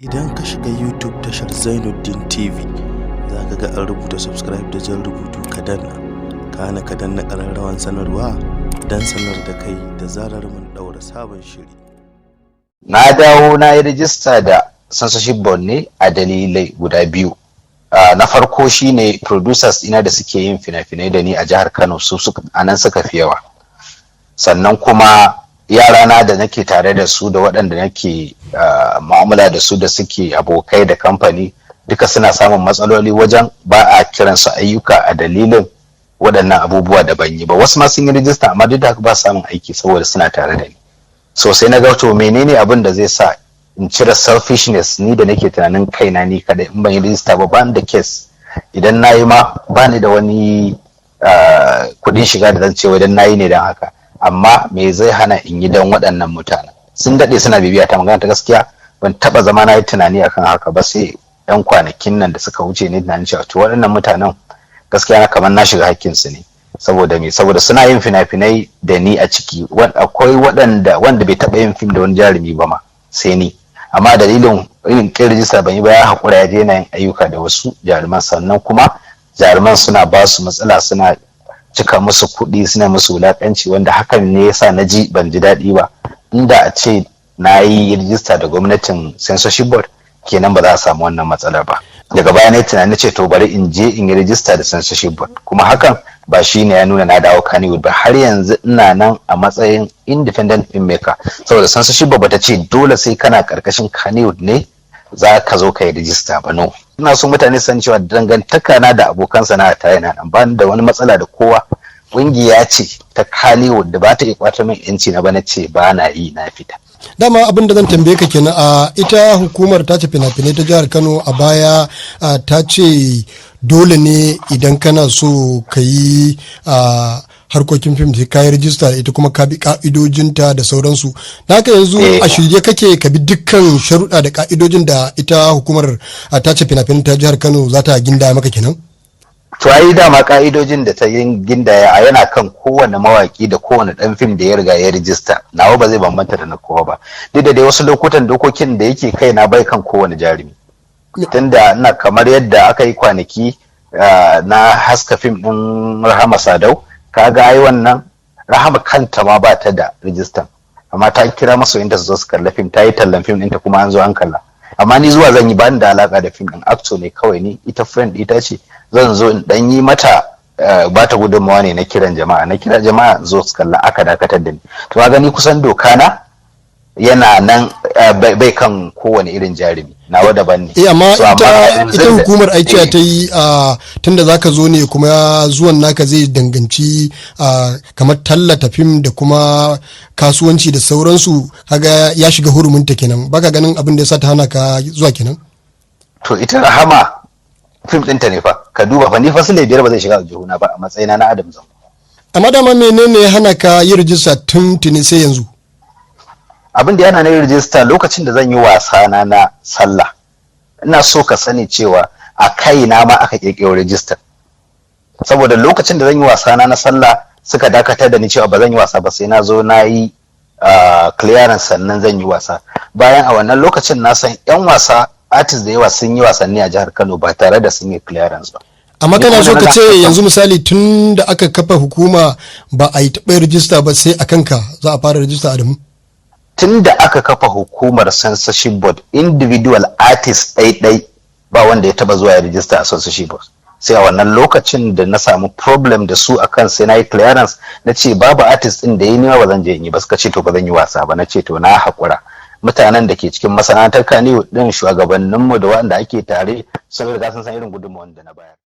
Idan ka shiga YouTube tashar Zainuddin TV, za ka ga an rubuta subscribe da jan rubutu ka danna ƙararrawan sanarwa don sanar da kai da zarar mun ɗaura sabon shiri. Na dawo na yi rijista da censorship board ne a dalilai guda biyu. Na farko shine producers ina da suke yin fina-finai da ni a jihar Kano su anan suka fi yawa. Sannan kuma yarana da nake tare da su da waɗanda nake mu'amala da su da suke abokai da kamfani duka suna samun matsaloli wajen ba a kiransu ayyuka a dalilin waɗannan abubuwa da ban yi ba. Wasu ma sun yi rijista amma duk da haka ba samun aiki saboda suna tare da ni. So sai na ga to menene abin da zai sa in cire selfishness ni da nake tunanin kaina ni kadai in ban yi rijista ba ban da case idan nayi ma ba ni da wani kuɗin shiga da zan ce wajen nayi ne don haka. Amma me zai hana in yi don waɗannan mutanen sun daɗe suna bibiya ta magana ta gaskiya ban taɓa zama na yi tunani akan haka ba sai yan kwanakin nan da suka wuce ne tunanin cewa to waɗannan mutanen gaskiya na kamar na shiga hakkinsu ne saboda me saboda suna yin fina-finai da ni a ciki akwai wanda bai taɓa yin fim da wani jarumi ba ma sai ni amma dalilin irin kin rijista ban yi ba ya haƙura ya daina yin ayyuka da wasu jaruman sannan kuma jaruman suna ba su matsala suna cika musu kuɗi suna musu wulaƙanci wanda hakan ne yasa na ji ban ji daɗi ba inda a ce na yi rijista da gwamnatin censorship board kenan ba za a samu wannan matsalar ba daga baya na yi tunani ce to bari in je in yi rijista da censorship board kuma hakan ba shi ne ya nuna na dawo Kannywood ba har yanzu ina nan a matsayin independent filmmaker saboda censorship board bata ce dole sai kana karkashin Kannywood ne za ka zo ka yi rijista ba no ina so mutane san cewa dangantaka na da abokan sana'a ta yana nan ba da wani matsala da kowa kungiya ce ta Kannywood da ba ta iya kwatar min yanci na ba na ce ba na yi na fita dama abin da zan tambaye ka kenan a ita hukumar ta ce fina-finai ta jihar Kano a baya ta ce dole ne idan kana so ka yi harkokin fim sai ka yi rijista da ita kuma ka bi ka'idojinta da sauransu da haka yanzu a shirye kake ka bi dukkan sharuɗa da ka'idojin da ita hukumar ta ce fina-finai ta jihar Kano za ta ginda maka kenan to ai dama ka'idojin da ta yin gindaya yana kan kowane mawaki da kowane dan fim da ya riga ya rijista nawa ba zai bambanta da na kowa ba duk da dai wasu lokutan dokokin da yake kai na bai kan kowane jarumi tunda ina kamar yadda aka yi kwanaki na haska fim din Rahama Sadau kaga ai wannan Rahama kanta ma ba ta da rijistan amma ta kira masoyinta su zo su kalla fim ta yi tallan fim ɗinta kuma an zo an kalla amma ni zuwa zan yi bani da alaka da fim din actor ne kawai ni ita friend ita ce zan zo in dan yi mata ba ta gudunmawa ne na kiran jama'a na kira jama'a zo su kalla aka dakatar da ni to ga ni kusan doka na yana nan bai kan kowane irin jarumi nawa daban ne amma ita hukumar aiki ta yi tunda zaka zo ne kuma zuwan naka zai danganci kamar tallata fim da kuma kasuwanci da sauransu kaga ya shiga hurumunta kenan baka ganin abin da yasa ta hana ka zuwa kenan to ita Rahama fim ɗinta ne fa ka duba fa ni fa sule biyar ba zai shiga aljihuna ba a matsayina na Adam Zango amma dama menene ya hana ka yi rijista tun tuni sai yanzu abin da yana na rijista lokacin da zan yi wasa na sallah ina so ka sani cewa a kaina ma aka kirkiro rijistar saboda lokacin da zan yi wasa na sallah suka dakatar da ni cewa ba zan yi wasa ba sai na zo na yi clearance sannan zan yi wasa bayan a wannan lokacin na san yan wasa artist da yawa sun yi wasanni a jihar Kano ba tare da sun yi clearance ba amma kana so ka ce yanzu misali tun da aka kafa hukuma ba a yi taɓa rijista ba sai a kanka za a fara rijista a damu tun da aka kafa hukumar censorship board individual artist ɗaiɗai ba wanda ya taba zuwa ya rijista a censorship board sai a wannan lokacin da na samu problem da su akan sai na yi clearance na ce babu artist ɗin da ya nima ba zan je yi ba suka ce to ba zan yi wasa ba na ce to na haƙura mutanen da ke cikin masana'antar Kannywood ɗin shugabanninmu da waɗanda ake tare sun riga sun san irin gudunmawar da na bayar